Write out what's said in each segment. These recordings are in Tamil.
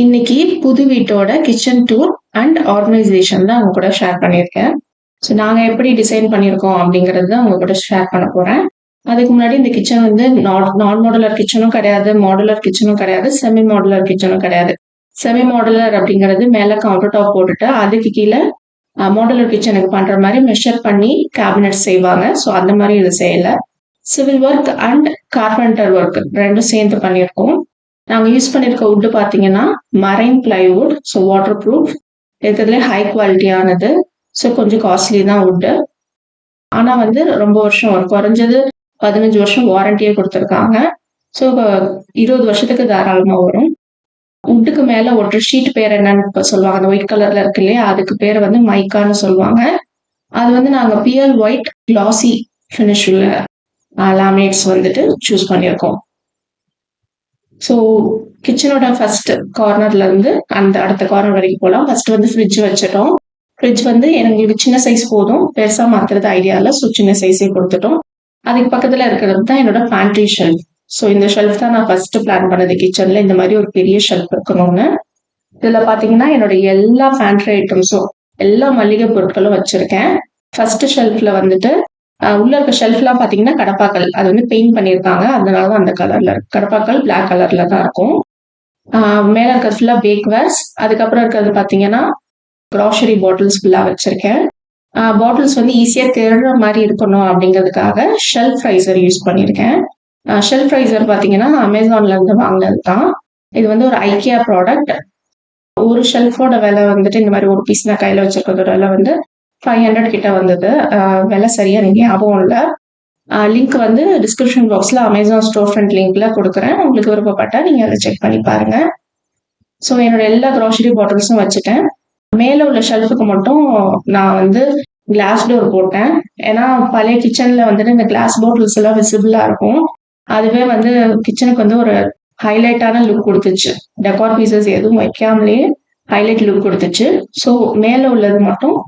இன்னைக்கு புது வீட்டோட கிச்சன் டூர் அண்ட் ஆர்கனைசேஷன் தான் அவங்க கூட ஷேர் பண்ணியிருக்கேன். ஸோ நாங்கள் எப்படி டிசைன் பண்ணியிருக்கோம் அப்படிங்கிறது தான் அவங்க கூட ஷேர் பண்ண போகிறேன். அதுக்கு முன்னாடி இந்த கிச்சன் வந்து நான் மாடுலர் கிச்சனும் கிடையாது, மாடுலர் கிச்சனும் கிடையாது, செமி மாடுலர் கிச்சனும் கிடையாது. செமி மாடுலர் அப்படிங்கிறது மேலே கவுண்டர் டாப் போட்டுட்டு அதுக்கு கீழே மாடுலர் கிச்சனுக்கு பண்ணுற மாதிரி மெஷர் பண்ணி கேபினெட் செய்வாங்க. ஸோ அந்த மாதிரி இது செய்யலை. Civil work and carpenter work ரெண்டும் சேர்ந்து பண்ணியிருக்கோம். நாங்கள் யூஸ் பண்ணியிருக்க வுட்டு பார்த்தீங்கன்னா marine plywood. So water proof, இருக்கிறதுலே ஹை குவாலிட்டியானது. ஸோ கொஞ்சம் காஸ்ட்லி தான் வுட்டு. ஆனால் வந்து ரொம்ப வருஷம் வரும், குறைஞ்சது 15 வருஷம் வாரண்டியே கொடுத்துருக்காங்க. ஸோ 20 வருஷத்துக்கு தாராளமாக வரும். வுட்டுக்கு மேலே ஒட்டுற ஷீட் பேர் என்னன்னு சொல்லுவாங்க, அந்த ஒயிட் கலர்ல இருக்கு இல்லையா, அதுக்கு பேர் வந்து மைக்கான்னு சொல்லுவாங்க. அது வந்து நாங்கள் பியர் ஒயிட் கிளாசி ஃபினிஷ் உள்ள லேமினேட்ஸ் வந்துட்டு சூஸ் பண்ணியிருக்கோம். ஸோ கிச்சனோட ஃபர்ஸ்ட் கார்னர்ல இருந்து அந்த அடுத்த கார்னர் வரைக்கும் போகலாம். ஃபர்ஸ்ட் வந்து ஃப்ரிட்ஜ் வச்சுட்டோம். ஃப்ரிட்ஜ் வந்து எங்களுக்கு சின்ன சைஸ் போதும், பெருசா மாத்துறது ஐடியா இல்லை. ஸோ சின்ன சைஸே கொடுத்துட்டோம். அதுக்கு பக்கத்துல இருக்கிறது தான் என்னோட பேண்ட்ரி ஷெல்ஃப். ஸோ இந்த ஷெல்ஃப் தான் நான் ஃபர்ஸ்ட் பிளான் பண்ணது கிச்சன்ல, இந்த மாதிரி ஒரு பெரிய ஷெல்ஃப் இருக்கணும்னு. இதுல பாத்தீங்கன்னா என்னோட எல்லா பேண்ட்ரி ஐட்டம்ஸும், எல்லா மளிகை பொருட்களும் வச்சிருக்கேன். ஃபர்ஸ்ட் ஷெல்ஃப்ல வந்துட்டு உள்ள இருக்க ஷெல்ஃப்லாம் பாத்தீங்கன்னா கடப்பாக்கல், அது வந்து பெயிண்ட் பண்ணியிருக்காங்க, அதனாலதான் அந்த கலர்ல இருக்கு. கடப்பாக்கல் பிளாக் கலர்ல தான் இருக்கும். மேல இருக்கிறது ஃபுல்லா பேக்வேர்ஸ். அதுக்கப்புறம் இருக்கிறது பாத்தீங்கன்னா க்ராசரி பாட்டில்ஸ் ஃபுல்லா வச்சிருக்கேன். பாட்டில்ஸ் வந்து ஈஸியா தேடுற மாதிரி இருக்கணும் அப்படிங்கிறதுக்காக ஷெல்ஃப் ரைசர் யூஸ் பண்ணியிருக்கேன். ஷெல்ஃப் ரைசர் பாத்தீங்கன்னா அமேசான்ல இருந்து வாங்கினது தான். இது வந்து ஒரு ஐக்கியா ப்ராடக்ட். ஒரு ஷெல்ஃபோட விலை வந்துட்டு இந்த மாதிரி ஒரு பீஸ் நான் கையில வச்சிருக்கிறதோட விலை வந்து 500 கிட்ட வந்தது. விலை சரியா எனக்கு ஞாபகம் இல்லை. லிங்க் வந்து டிஸ்கிரிப்ஷன் பாக்ஸ்ல அமேசான் ஸ்டோர் ஃப்ரண்ட் லிங்க்ல கொடுக்குறேன். உங்களுக்கு விருப்பப்பட்டா நீங்க அதை செக் பண்ணி பாருங்க. ஸோ என்னோட எல்லா க்ராசரி பாட்டில்ஸும் வச்சுட்டேன். மேல உள்ள ஷெல்ஃபுக்கு மட்டும் நான் வந்து கிளாஸ் டோர் போட்டேன். ஏன்னா பழைய கிச்சன்ல வந்துட்டு இந்த கிளாஸ் பாட்டில்ஸ் எல்லாம் விசிபிளா இருக்கும். அதுவே வந்து கிச்சனுக்கு வந்து ஒரு ஹைலைட்டான லுக் கொடுத்துச்சு. டெக்கார் பீசஸ் எதுவும் வைக்காமலே ஹைலைட் லுக் கொடுத்துச்சு. ஸோ மேல உள்ளது மட்டும்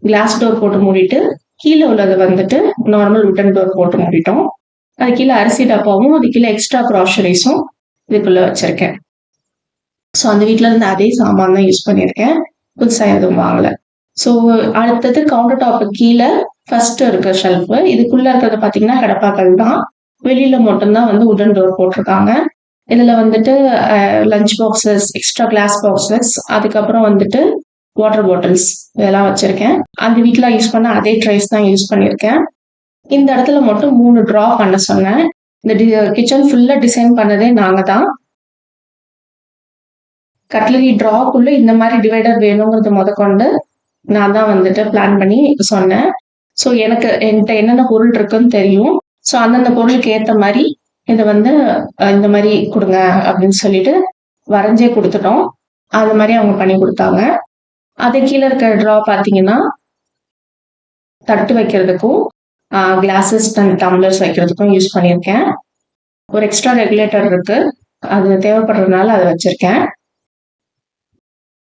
கிளாஸ் டோர் போட்டு மூடிட்டு கீழே உள்ளது வந்துட்டு நார்மல் உட்டன் டோர் போட்டு மூடிட்டோம். அது கீழே அரிசி டப்பாவும் அது கீழே எக்ஸ்ட்ரா க்ராசரிஸும் இதுக்குள்ள வச்சிருக்கேன். ஸோ அந்த வீட்டுல இருந்து அதே சாமான் தான் யூஸ் பண்ணியிருக்கேன், புதுசா எதுவும் வாங்கல. ஸோ அடுத்தது கவுண்டர் டாப்பு கீழே ஃபர்ஸ்ட் இருக்க ஷெல்ஃப். இதுக்குள்ள இருக்கிறத பாத்தீங்கன்னா கடப்பாக்கள் தான். வெளியில மட்டும்தான் வந்து உடன் டோர் போட்டிருக்காங்க. இதுல வந்துட்டு lunch boxes, extra glass boxes, அதுக்கப்புறம் வந்துட்டு வாட்டர் பாட்டில்ஸ் இதெல்லாம் வச்சிருக்கேன். அந்த வீட்டுல யூஸ் பண்ண அதே ட்ரைஸ் தான் யூஸ் பண்ணியிருக்கேன். இந்த இடத்துல மட்டும் 3 ட்ரா பண்ண சொன்னேன். இந்த கிச்சன் ஃபுல்லா டிசைன் பண்ணதே நாங்க தான். கட்லரி ட்ராக்குள்ள இந்த மாதிரி டிவைடர் வேணுங்கிறது முதற்கொண்டு நான் தான் வந்துட்டு பிளான் பண்ணி சொன்னேன். ஸோ என்கிட்ட என்னென்ன பொருள் இருக்குன்னு தெரியும். ஸோ அந்தந்த பொருளுக்கு ஏற்ற மாதிரி இதை வந்து இந்த மாதிரி கொடுங்க அப்படின்னு சொல்லிட்டு வரைஞ்சே கொடுத்துட்டோம். அது மாதிரி அவங்க பண்ணி கொடுத்தாங்க. அது கீழே இருக்க ட்ரா பார்த்தீங்கன்னா தட்டு வைக்கிறதுக்கும் கிளாஸஸ் அண்ட் டம்ளர்ஸ் வைக்கிறதுக்கும் யூஸ் பண்ணியிருக்கேன். ஒரு எக்ஸ்ட்ரா ரெகுலேட்டர் இருக்கு, அது தேவைப்படுறதுனால அதை வச்சிருக்கேன்.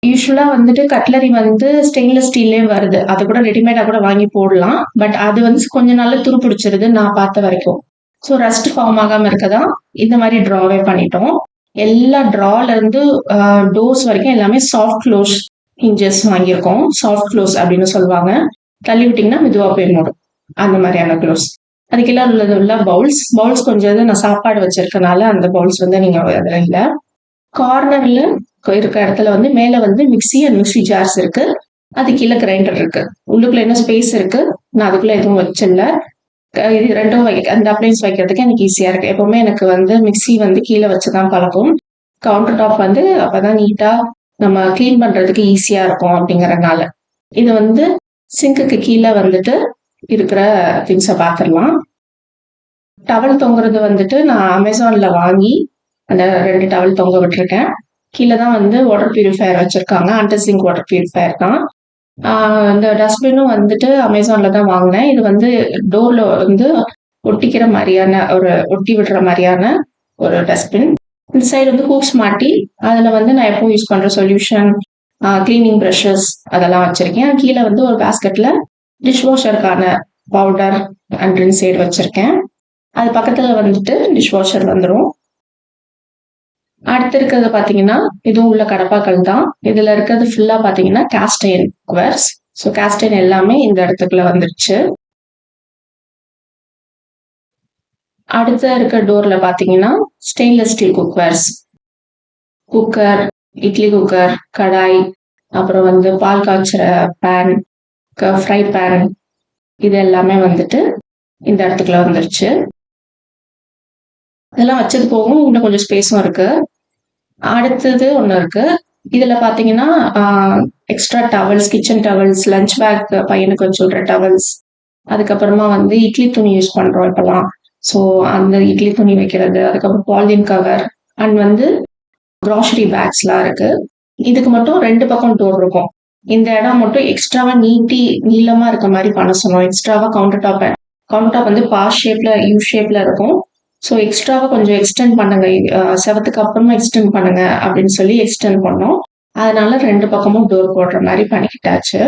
யூஸ்வலா வந்துட்டு கட்லரி வந்து ஸ்டெயின்லெஸ் ஸ்டீல்லே வருது, அது கூட ரெடிமேடா கூட வாங்கி போடலாம். பட் அது வந்து கொஞ்ச நாள்ல துரு பிடிச்சிருது நான் பார்த்த வரைக்கும். ஸோ ரஸ்ட் ஃபார்ம் ஆகாம இருக்கதான் இந்த மாதிரி ட்ராவே பண்ணிட்டோம். எல்லா ட்ரால இருந்து டோர்ஸ் வரைக்கும் எல்லாமே சாஃப்ட் க்ளோஸ் ஹிஞ்சஸ் வாங்கியிருக்கோம். சாஃப்ட் க்ளோஸ் அப்படின்னு சொல்லுவாங்க, தள்ளி விட்டீங்கன்னா மெதுவா போய் மூடும், அந்த மாதிரியான க்ளோஸ். அதுக்கு எல்லாம் உள்ள பவுல்ஸ் கொஞ்சம் நான் சாப்பாடு வச்சிருக்கனால அந்த பவுல்ஸ் வந்து நீங்க அதுல இல்லை. கார்னர்ல இருக்க இடத்துல வந்து மேல வந்து மிக்சி அண்ட் மிக்சி ஜார்ஸ் இருக்கு, அது கீழே கிரைண்டர் இருக்கு. உள்ளுக்குள்ள என்ன ஸ்பேஸ் இருக்கு, நான் அதுக்குள்ள எதுவும் வச்சிடல. இது ரெண்டும் அந்த அப்ளைன்ஸ் வைக்கிறதுக்கு எனக்கு ஈஸியா இருக்கு. எப்பவுமே எனக்கு வந்து மிக்சி வந்து கீழே வச்சுதான் பழக்கம். கவுண்டர் டாப் வந்து அப்பதான் நீட்டா நம்ம கிளீன் பண்றதுக்கு ஈஸியா இருக்கும் அப்படிங்கறதுனால. இது வந்து சிங்குக்கு கீழே வந்துட்டு இருக்கிற திங்ஸை பார்த்துடலாம். டவல் தொங்குறது வந்துட்டு நான் அமேசான்ல வாங்கி அந்த 2 டவல் தொங்க விட்டுருக்கேன். கீழே தான் வந்து வாட்டர் பியூரிஃபயர் வச்சிருக்காங்க, அண்டர் சிங்க் வாட்டர் பியூரிஃபயர் தான். இந்த டஸ்ட்பினும் வந்துட்டு அமேசான்ல தான் வாங்கினேன். இது வந்து டோர்ல வந்து ஒட்டிக்கிற மாதிரியான ஒட்டி விடுற மாதிரியான ஒரு டஸ்ட்பின். இந்த சைடு வந்து ஹூக்ஸ் மாட்டி அதுல வந்து நான் எப்பவும் யூஸ் பண்ற சொல்யூஷன், கிளீனிங் ப்ரஷஸ் அதெல்லாம் வச்சிருக்கேன். கீழே வந்து ஒரு பேஸ்கெட்ல டிஷ் வாஷருக்கான பவுடர் அண்ட் ரின்சைடு வச்சிருக்கேன். அது பக்கத்துல வந்துட்டு டிஷ் வாஷர் வந்துடும். அடுத்து இருக்கிறது பாத்தீங்கன்னா இதுவும் உள்ள கடப்பாக்கள் தான். இதுல இருக்கிறது ஃபுல்லா பாத்தீங்கன்னா cast iron cookers. So cast iron எல்லாமே இந்த இடத்துக்குள்ள வந்துருச்சு. அடுத்த இருக்க டோர்ல பாத்தீங்கன்னா stainless steel cookwares, cooker, idli cooker, kadai, அப்புறம் வந்து பால் காய்ச்சுற பேன், ஃப்ரை பேன், இது எல்லாமே வந்துட்டு இந்த இடத்துக்குள்ள வந்துருச்சு. இதெல்லாம் வச்சது போகும், இன்னும் கொஞ்சம் ஸ்பேஸும் இருக்கு. அடுத்தது ஒண்ணு இருக்கு. இதுல பாத்தீங்கன்னா extra towels, kitchen towels, lunch bag பையனுக்கு வச்சு விடுற டவல்ஸ், அதுக்கப்புறமா வந்து இட்லி துணி யூஸ் பண்றோம் இப்பெல்லாம். ஸோ அந்த இட்லி துணி வைக்கிறது, அதுக்கப்புறம் பாலிதீன் கவர் அண்ட் வந்து க்ராசரி பேக்ஸ்லாம் இருக்கு. இதுக்கு மட்டும் 2 பக்கம் டோர் இருக்கும். இந்த இடம் மட்டும் எக்ஸ்ட்ராவா நீளமா இருக்க மாதிரி பண்ண சொன்னோம். எக்ஸ்ட்ராவா கவுண்டர் டாப் வந்து பாஸ் ஷேப்ல, யூ ஷேப்ல இருக்கும். ஸோ எக்ஸ்ட்ராவா கொஞ்சம் எக்ஸ்டெண்ட் பண்ணுங்க, செவத்துக்கு அப்புறமா எக்ஸ்டெண்ட் பண்ணுங்க அப்படின்னு சொல்லி எக்ஸ்டெண்ட் பண்ணோம். அதனால 2 பக்கமும் டோர் போடுற மாதிரி பண்ணிக்கிட்டாச்சு.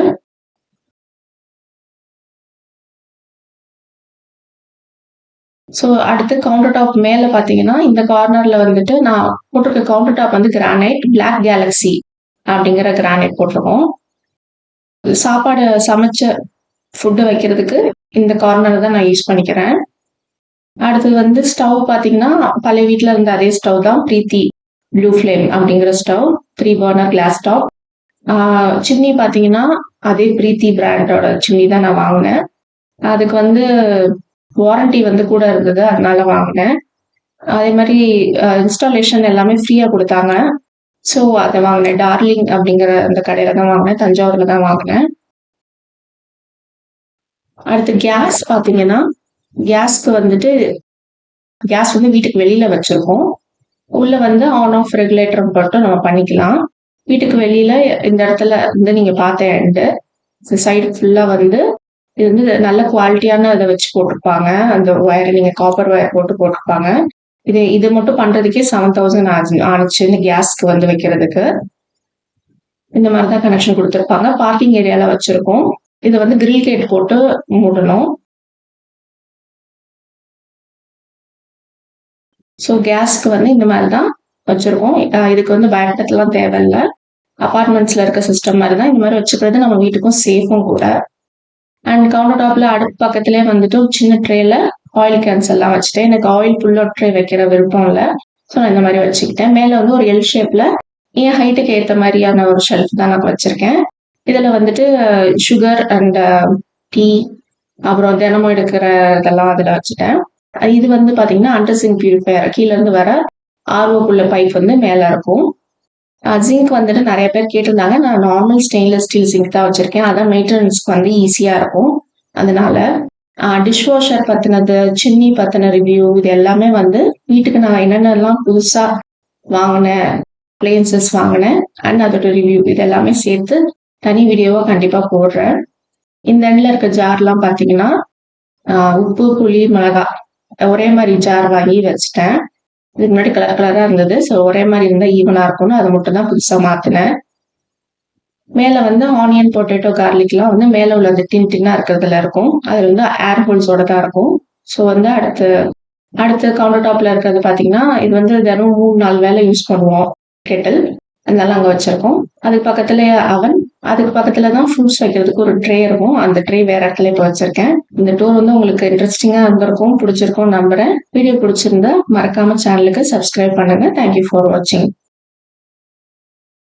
ஸோ அடுத்து கவுண்டர் டாப் மேல பாத்தீங்கன்னா இந்த கார்னர்ல வந்துட்டு நான் போட்டிருக்க கவுண்டர் டாப் வந்து கிரானைட், பிளாக் கேலக்ஸி அப்படிங்கிற கிரானைட் போட்டிருக்கோம். சாப்பாடு சமைச்ச ஃபுட்டு வைக்கிறதுக்கு இந்த கார்னர் தான் நான் யூஸ் பண்ணிக்கிறேன். அடுத்தது வந்து ஸ்டவ் பாத்தீங்கன்னா பழைய வீட்டுல இருந்த அதே ஸ்டவ் தான், பிரீத்தி ப்ளூ ஃபிளேம் அப்படிங்கிற stove, 3 burner class stove. Chimney பாத்தீங்கன்னா அதே பிரீத்தி பிராண்டோட சிம்னி தான் நான் வாங்கினேன். அதுக்கு வந்து வாரண்டி வந்து கூட இருந்தது, அதனால வாங்கினேன். அதே மாதிரி இன்ஸ்டாலேஷன் எல்லாமே ஃப்ரீயா கொடுத்தாங்க. ஸோ அதை வாங்கினேன். டார்லிங் அப்படிங்கிற அந்த கடையில தான் வாங்கினேன், தஞ்சாவூர்ல தான் வாங்கினேன். அடுத்து கேஸ் பாத்தீங்கன்னா கேஸ்க்கு வந்துட்டு கேஸ் வந்து வீட்டுக்கு வெளியில வச்சிருக்கோம். உள்ள வந்து ஆன் ஆஃப் ரெகுலேட்டர் மட்டும் நம்ம பண்ணிக்கலாம். வீட்டுக்கு வெளியில இந்த இடத்துல வந்து நீங்க பார்த்த எண்டு சைடு ஃபுல்லா வந்து இது வந்து நல்ல குவாலிட்டியான இதை வச்சு போட்டிருப்பாங்க. அந்த ஒயர் நீங்க காப்பர் ஒயர் போட்டிருப்பாங்க. இது மட்டும் பண்றதுக்கே 7,000 ஆனிச்சு இந்த கேஸ்க்கு வந்து வைக்கிறதுக்கு. இந்த மாதிரிதான் கனெக்ஷன் கொடுத்துருப்பாங்க. பார்க்கிங் ஏரியால வச்சிருக்கோம். இதை வந்து கிரில் கேட் போட்டு மூடணும். ஸோ கேஸ்க்கு வந்து இந்த மாதிரி தான் வச்சிருக்கோம். இதுக்கு வந்து பேக்கெட்லாம் தேவையில்லை. அபார்ட்மெண்ட்ஸ்ல இருக்க சிஸ்டம் மாதிரி தான். இந்த மாதிரி வச்சுக்கிறது நம்ம வீட்டுக்கும் சேஃபும் கூட. அண்ட் கவுண்டர் டாப்ல அடுப்பு பக்கத்துலேயே வந்துட்டு ஒரு சின்ன ட்ரேல ஆயில் கேன்ஸ் எல்லாம் வச்சுட்டேன். எனக்கு ஆயில் புல்லட் ட்ரே வைக்கிற விருப்பம் இல்லை. ஸோ நான் இந்த மாதிரி வச்சுக்கிட்டேன். மேலே வந்து ஒரு எல் ஷேப்ல என் ஹைட்டுக்கு ஏற்ற மாதிரியான ஒரு ஷெல்ஃப் தான் நான் வச்சிருக்கேன். இதுல வந்துட்டு சுகர் அண்ட் டீ, அப்புறம் தினமும் எடுக்கிற இதெல்லாம் அதுல வச்சுட்டேன். இது வந்து பாத்தீங்கன்னா அண்டர் சிங்க் பியூரிஃபையர், கீழே இருந்து வர ஆர்ஓக்குள்ள பைப் வந்து மேல இருக்கும். ஜிங்க் வந்துட்டு நிறைய பேர் கேட்டிருந்தாங்க. நான் நார்மல் ஸ்டெயின்லெஸ் ஸ்டீல் ஜிங்க் தான் வச்சிருக்கேன். அதான் மெயின்டெனன்ஸ்க்கு வந்து ஈஸியா இருக்கும். அதனால டிஷ்வாஷர் பத்தினது, சின்னி பத்தின ரிவ்யூ, இது எல்லாமே வந்து வீட்டுக்கு நான் என்னென்னலாம் புதுசா வாங்கினேன், அப்ளையன்சஸ் வாங்கினேன் அண்ட் அதோட ரிவ்யூ, இது எல்லாமே சேர்த்து தனி வீடியோவா கண்டிப்பா போடுறேன். இந்த எண்ட்ல இருக்க ஜார்லாம் பாத்தீங்கன்னா உப்பு, புளி, மிளகா ஒரே மாதிரி ஜார் வாங்கி வச்சுட்டேன். இதுக்கு முன்னாடி கலர் கலரா இருந்தது. ஸோ ஒரே மாதிரி இருந்தா ஈவனா இருக்கும்னு அதை மட்டும் தான் புதுசா மாத்தினேன். மேல வந்து ஆனியன், பொட்டேட்டோ, கார்லிக்லாம் வந்து மேல உள்ள அந்த டின்னா இருக்கிறதுல இருக்கும். அதுல வந்து ஏர் ஹோல்ஸோட தான் இருக்கும். ஸோ வந்து அடுத்து கவுண்டர் டாப்ல இருக்கிறது பாத்தீங்கன்னா இது வந்து தினம் 3-4 வேலை யூஸ் பண்ணுவோம் கெட்டில், அதனால அங்க வச்சிருக்கோம். அதுக்கு பக்கத்துல அவன், அதுக்கு பக்கத்துல தான் ஃப்ரூட்ஸ் வைக்கிறதுக்கு ஒரு ட்ரே இருக்கும். அந்த ட்ரே வேற இடத்துல இப்போ வச்சிருக்கேன். இந்த டூர் வந்து உங்களுக்கு இன்ட்ரெஸ்டிங்கா இருந்திருக்கும், பிடிச்சிருக்கும் நம்புறேன். வீடியோ பிடிச்சிருந்தா மறக்காம சேனலுக்கு சப்ஸ்கிரைப் பண்ணுங்க. தேங்க்யூ ஃபார் வாட்சிங்.